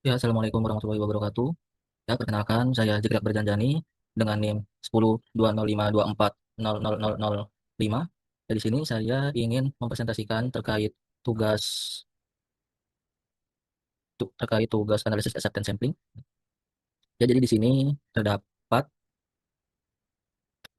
Ya, Assalamualaikum warahmatullahi wabarakatuh. Ya, perkenalkan, saya Jegrak Berjanjani dengan NIM 102052240005. Dari sini saya ingin mempresentasikan terkait tugas analisis acceptance sampling. Ya, jadi di sini terdapat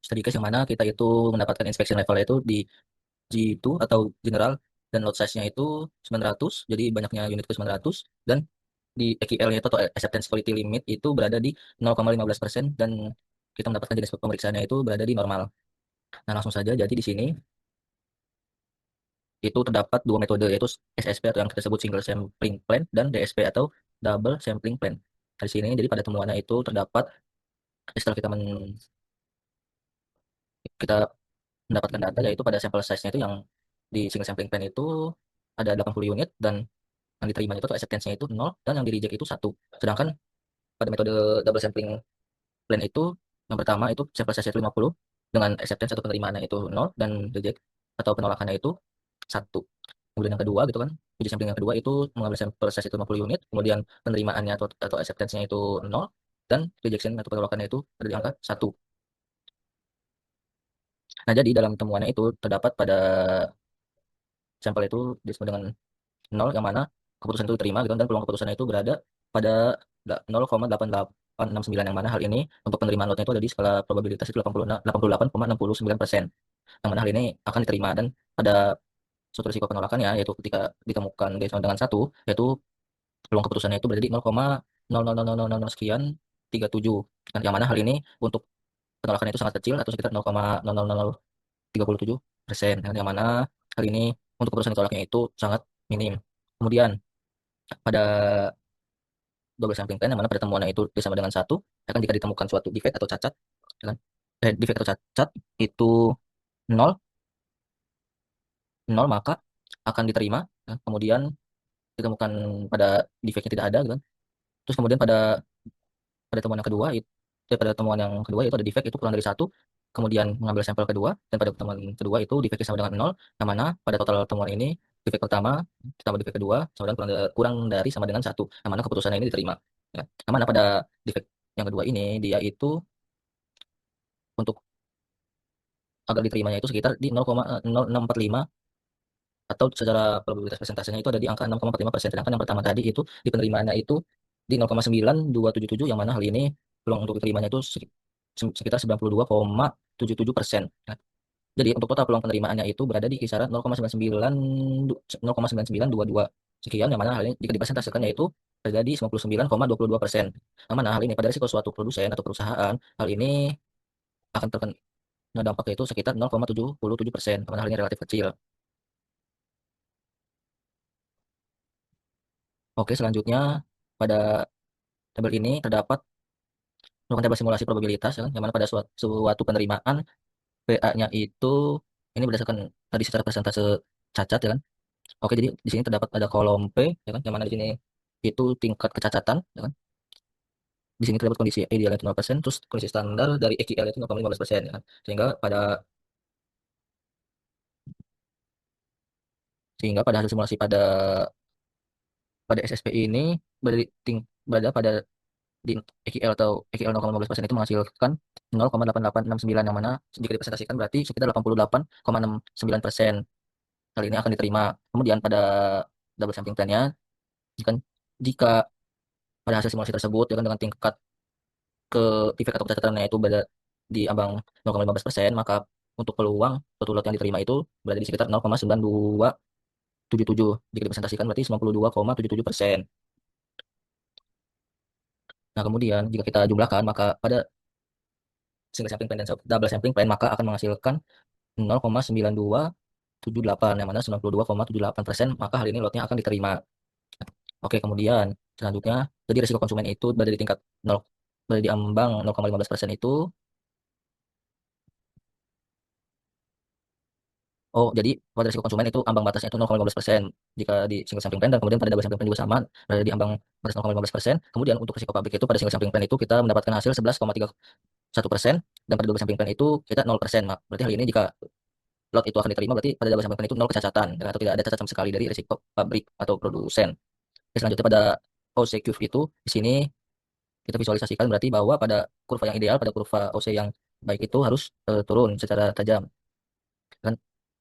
study case yang mana kita itu mendapatkan inspection level itu di G2 atau general, dan lot size-nya itu 900, jadi banyaknya unit ke 900, dan di EQL-nya itu atau acceptance quality limit itu berada di 0,15%, dan kita mendapatkan jenis pemeriksaannya itu berada di normal. Nah, langsung saja, jadi di sini itu terdapat dua metode, yaitu SSP atau yang kita sebut single sampling plan, dan DSP atau double sampling plan. Dari sini, jadi pada temuannya itu terdapat, setelah kita mendapatkan data, yaitu pada sampel size-nya itu yang di single sampling plan itu ada 80 unit, dan yang diterima itu atau acceptance-nya itu 0, dan yang di reject itu 1. Sedangkan pada metode double sampling plan itu, yang pertama itu sampel size itu 50 dengan acceptance atau penerimaannya itu 0, dan reject atau penolakannya itu 1. Kemudian yang kedua gitu kan, uji sampling yang kedua itu mengambil sampel size itu 50 unit, kemudian penerimaannya atau acceptance-nya itu 0, dan rejection atau penolakannya itu ada di angka 1. Nah, jadi dalam temuannya itu terdapat pada sampel itu disebut dengan 0, yang mana keputusan itu diterima gitu kan, dan peluang keputusannya itu berada pada 0,8869, yang mana hal ini untuk penerimaan lotnya itu ada di skala probabilitas itu 88,69%, yang mana hal ini akan diterima. Dan pada suatu risiko penolakannya, yaitu ketika ditemukan D sama dengan 1, yaitu peluang keputusannya itu berada di 0,000000 sekian 37, kan, yang mana hal ini untuk penolakannya itu sangat kecil atau sekitar 0,00037%, yang mana hal ini untuk keputusan ditolaknya itu sangat minim. Kemudian pada double sampling plan, yang mana pada temuannya itu sama dengan 1, ya kan, jika ditemukan suatu defect atau cacat, ya kan, defect atau cacat itu nol, nol, maka akan diterima. Ya. Kemudian ditemukan pada defectnya tidak ada gitu kan. Terus kemudian pada temuan yang kedua itu, pada temuan yang kedua itu ada defect itu kurang dari 1, kemudian mengambil sampel kedua, dan pada temuan kedua itu defectnya sama dengan 0, yang mana pada total temuan ini defect pertama ditambah defect kedua sama dengan kurang dari sama dengan 1, yang mana keputusannya ini diterima. Ya. Yang mana pada defect yang kedua ini dia itu untuk agar diterimanya itu sekitar di 0,0645, atau secara probabilitas persentasenya itu ada di angka 6,45%. Sedangkan yang pertama tadi itu di penerimaannya itu di 0,9277, yang mana hal ini peluang untuk diterimanya itu sekitar 92,77%. Nah, jadi untuk total peluang penerimaannya itu berada di kisaran 0,9922 sekian, yang mana hal ini jika dipresentasikan yaitu berada di 99,22%. Yang mana hal ini pada risiko suatu produsen atau perusahaan, hal ini akan terkena dampaknya itu sekitar 0,77%, karena hal ini relatif kecil. Oke, selanjutnya pada tabel ini terdapat melakukan tabel simulasi probabilitas, ya kan, yang mana pada suatu penerimaan PA-nya itu ini berdasarkan tadi secara persentase cacat, ya kan. Oke, jadi di sini terdapat ada kolom P, ya kan, yang mana di sini itu tingkat kecacatan, ya kan. Di sini terdapat kondisi ideal itu 0%, terus kondisi standar dari EQL itu 0,15%, ya kan. Sehingga pada hasil simulasi pada SSP ini berada, berada pada di EQL atau EQL 0,15% itu menghasilkan 0,8869, yang mana jika dipresentasikan berarti sekitar 88,69%. Hal ini akan diterima. Kemudian pada double sampling plan-nya, jika, jika pada hasil simulasi tersebut, ya kan, dengan tingkat ke defect atau kecacatannya itu berada di ambang 0,15%, maka untuk peluang suatu lot yang diterima itu berada di sekitar 0,9277. Jika dipresentasikan berarti 92,77%. Nah, kemudian jika kita jumlahkan, maka pada single sampling plan dan double sampling plan, maka akan menghasilkan 0,9278, yang mana 92,78%, maka hal ini lotnya akan diterima. Oke, kemudian selanjutnya, jadi risiko konsumen itu berada di tingkat 0, berada di ambang 0,15% itu. Oh, jadi pada risiko konsumen itu ambang batasnya itu 0,15% jika di single sampling plan, dan kemudian pada double sampling plan juga sama, berada di ambang batas 0,15%. Kemudian untuk risiko pabrik itu pada single sampling plan itu kita mendapatkan hasil 11,31%, dan pada double sampling plan itu kita 0%. Berarti hal ini jika lot itu akan diterima, berarti pada double sampling plan itu 0 kecacatan, ya, atau tidak ada cacat sama sekali dari risiko pabrik atau produsen. Oke, selanjutnya pada OC curve itu di sini kita visualisasikan berarti bahwa pada kurva yang ideal, pada kurva OC yang baik itu harus turun secara tajam kan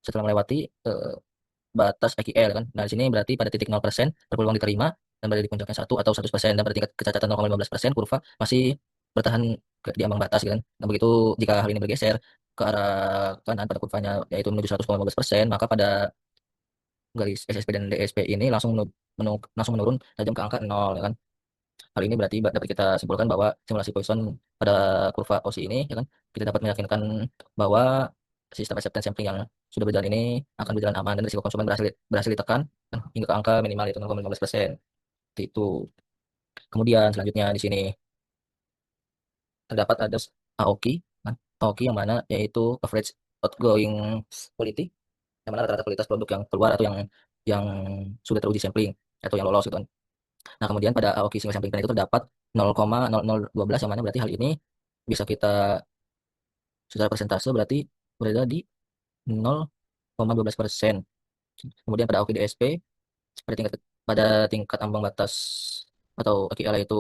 setelah melewati eh, batas AQL kan. Nah, di sini berarti pada titik 0% berpeluang diterima dan berada di puncaknya 1 atau 100% dan pada tingkat kecacatan 0,15% kurva masih bertahan di ambang batas gitu kan. Nah, begitu jika hal ini bergeser ke arah kanan pada kurvanya yaitu menuju 100,15%, maka pada garis SSP dan DSP ini langsung menurun tajam ke angka 0 ya kan. Hal ini berarti dapat kita simpulkan bahwa simulasi Poisson pada kurva OSI ini ya kan kita dapat meyakinkan bahwa sistem acceptance sampling yang sudah berjalan ini akan berjalan aman dan risiko konsumen berhasil berhasil ditekan kan, hingga ke angka minimal yaitu 0,15%. Seperti itu. Kemudian selanjutnya di sini terdapat ada AOKI, kan? AOKI yang mana yaitu average outgoing quality, yang mana rata-rata kualitas produk yang keluar atau yang sudah teruji sampling atau yang lolos gitu kan. Nah, kemudian pada AOKI single sampling plan itu terdapat 0,0012 yang mana berarti hal ini bisa kita secara persentase berarti berada di 0,12%. Kemudian pada AOKI DSP pada tingkat ambang batas atau AQL itu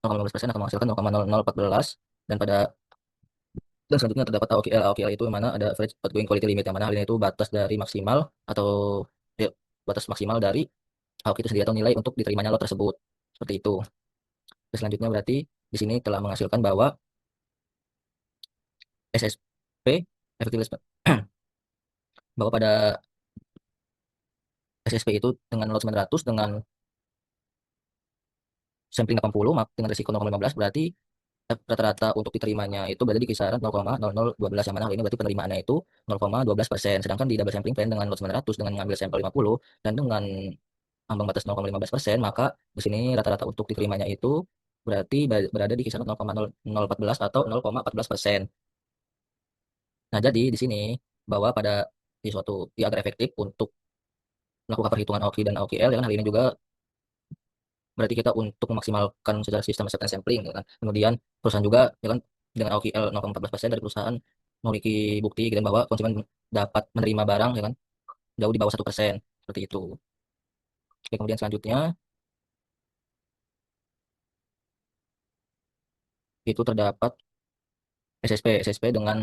0,15% akan menghasilkan 0,0014 dan dan selanjutnya terdapat AOKL. AOKL itu yang mana ada average outgoing quality limit yang mana hal ini itu batas dari maksimal atau ya, batas maksimal dari AOKI itu sendiri atau nilai untuk diterimanya lot tersebut. Seperti itu. Terus selanjutnya berarti di sini telah menghasilkan bahwa SSP effectiveness bahwa pada SSP itu dengan lot 900 dengan sampling 80 dengan risiko 0,15 berarti rata-rata untuk diterimanya itu berada di kisaran 0,0012 yang mana hal ini berarti penerimaannya itu 0,12%. Sedangkan di double sampling plan dengan lot 900 dengan mengambil sampel 50 dan dengan ambang batas 0,15%, maka di sini rata-rata untuk diterimanya itu berarti berada di kisaran 0,0014 atau 0,14%. Nah, jadi di sini bahwa pada di suatu agar efektif untuk melakukan perhitungan AOKI dan AOKL ya kan hal ini juga berarti kita untuk memaksimalkan secara sistem acceptance sampling ya kan. Kemudian perusahaan juga ya kan dengan AOKL 0,14% dari perusahaan memiliki bukti gitu, bahwa konsumen dapat menerima barang ya kan jauh di bawah 1% seperti itu. Oke, kemudian selanjutnya itu terdapat SSP dengan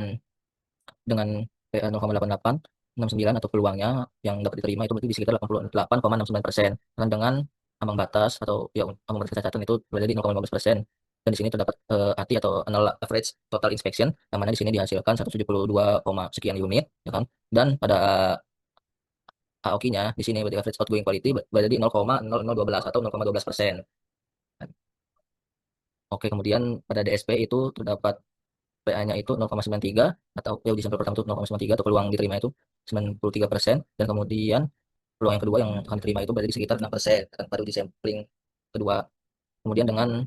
PA 0,88 69 atau peluangnya yang dapat diterima itu berarti di sekitar 88,69% dan dengan ambang batas atau ya ambang batas kecacatan itu berada di 0,15%. Dan di sini terdapat ATI atau annual average total inspection yang mana di sini dihasilkan 172, sekian unit ya kan. Dan pada AOK-nya di sini berarti average outgoing quality berada di 0,0012 atau 0,12%. Oke, kemudian pada DSP itu terdapat PA-nya itu 0,93 atau ya di sampel pertama itu 0,93 atau peluang diterima itu 93% dan kemudian peluang yang kedua yang akan diterima itu berada di sekitar 6% pada uji sampling kedua. Kemudian dengan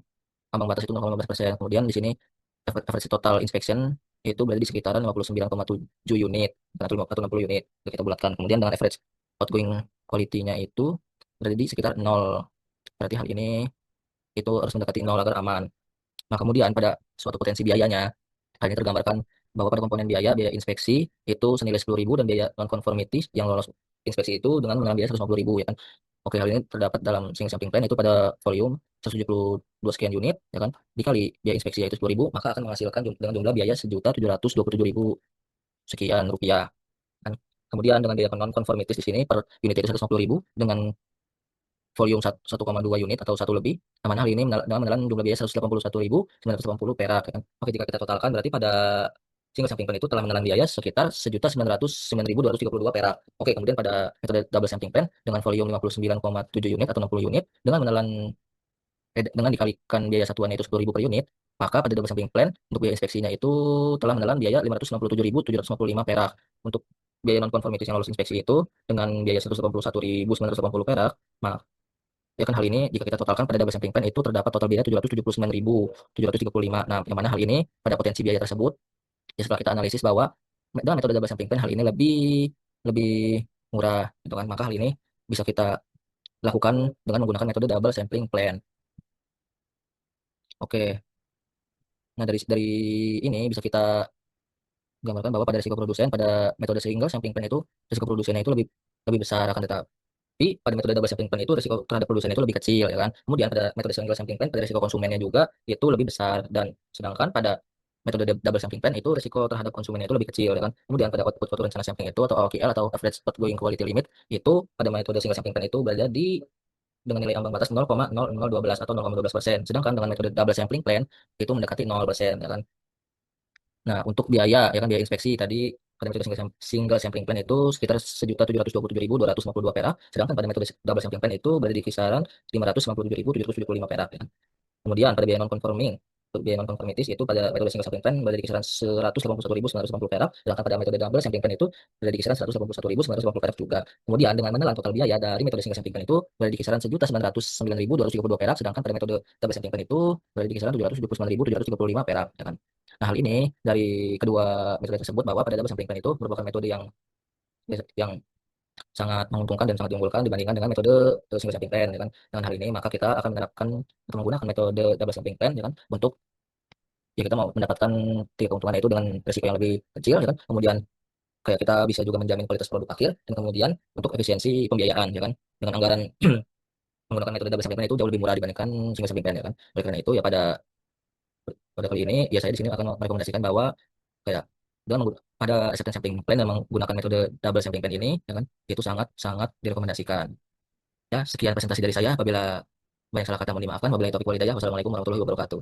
ambang batas itu 0,15%. Kemudian di sini average total inspection itu berada di sekitaran 59,7 unit atau 60 unit. Jadi kita bulatkan. Kemudian dengan average outgoing quality-nya itu berada di sekitar 0. Berarti hal ini itu harus mendekati 0 agar aman. Nah, kemudian pada suatu potensi biayanya, hal ini tergambarkan bahwa pada komponen biaya inspeksi itu senilai 10.000 dan biaya non-conformity yang lolos inspeksi itu dengan mengenai biaya 150.000 ya kan. Oke, hal ini terdapat dalam single sampling plan itu pada volume 172 sekian unit ya kan dikali biaya inspeksi yaitu 10.000 maka akan menghasilkan dengan jumlah biaya 1.727.000 sekian rupiah kan. Kemudian dengan biaya non-conformity di sini per unit itu 150.000 dengan volume 1,2 unit atau satu lebih, yang mana hal ini dengan menelan jumlah biaya 181.980 perak. Ya kan? Oke, jika kita totalkan berarti pada single sampling plan itu telah menelan biaya sekitar 1.909.232 perak. Oke, kemudian pada metode double sampling plan dengan volume 59,7 unit atau 60 unit dengan menelan dengan dikalikan biaya satuannya itu 10.000 per unit, maka pada double sampling plan untuk biaya inspeksinya itu telah menelan biaya 567.755 perak. Untuk biaya non konformitas yang lolos inspeksi itu dengan biaya 181.980 perak, ya kan hal ini jika kita totalkan pada double sampling plan itu terdapat total biaya 779.735. Nah, yang mana hal ini pada potensi biaya tersebut ya setelah kita analisis bahwa dengan metode double sampling plan hal ini lebih lebih murah gitu kan. Maka hal ini bisa kita lakukan dengan menggunakan metode double sampling plan. Oke. Nah, dari ini bisa kita gambarkan bahwa pada risiko produsen pada metode single sampling plan itu risiko produsennya itu lebih lebih besar akan tetap. pada metode double sampling plan itu risiko terhadap produsen itu lebih kecil ya kan. Kemudian pada metode single sampling plan pada risiko konsumennya juga itu lebih besar, dan sedangkan pada metode double sampling plan itu risiko terhadap konsumennya itu lebih kecil ya kan. Kemudian pada output foto rencana sampling itu atau OQL atau average outgoing quality limit itu pada metode single sampling plan itu berada di dengan nilai ambang batas 0,0012 atau 0,12%. Sedangkan dengan metode double sampling plan itu mendekati 0% ya kan. Nah, untuk biaya ya kan biaya inspeksi tadi pada metode single sampling plan itu sekitar 1.727.252 perak, sedangkan pada metode double sampling plan itu berada di kisaran 597.775 perak ya kan. Kemudian pada biaya non-conforming, untuk biaya non-conformities itu pada metode single sampling plan berada di kisaran 181.980 perak, sedangkan pada metode double sampling plan itu berada di kisaran 181.980 perak juga. Kemudian dengan menelan total biaya dari metode single sampling plan itu berada di kisaran 1.909.232 perak, sedangkan pada metode double sampling plan itu berada di kisaran 729.735 perak, ya kan. Nah, hal ini dari kedua metode tersebut bahwa pada double sampling plan itu merupakan metode yang sangat menguntungkan dan sangat diunggulkan dibandingkan dengan metode single sampling plan ya kan. Dengan hal ini maka kita akan menerapkan atau menggunakan metode double sampling plan ya kan untuk ya kita mau mendapatkan tiga keuntungan itu dengan risiko yang lebih kecil ya kan. Kemudian kayak kita bisa juga menjamin kualitas produk akhir, dan kemudian untuk efisiensi pembiayaan ya kan. Dengan anggaran menggunakan metode double sampling plan itu jauh lebih murah dibandingkan single sampling plan ya kan. Oleh karena itu ya pada pada kali ini ya saya di sini akan merekomendasikan bahwa kayak pada acceptance sampling plan yang menggunakan metode double sampling plan ini ya kan itu sangat sangat direkomendasikan. Ya, sekian presentasi dari saya. Apabila banyak salah kata mohon dimaafkan. Wabillahi taufiq wal hidayah. Wassalamualaikum warahmatullahi wabarakatuh.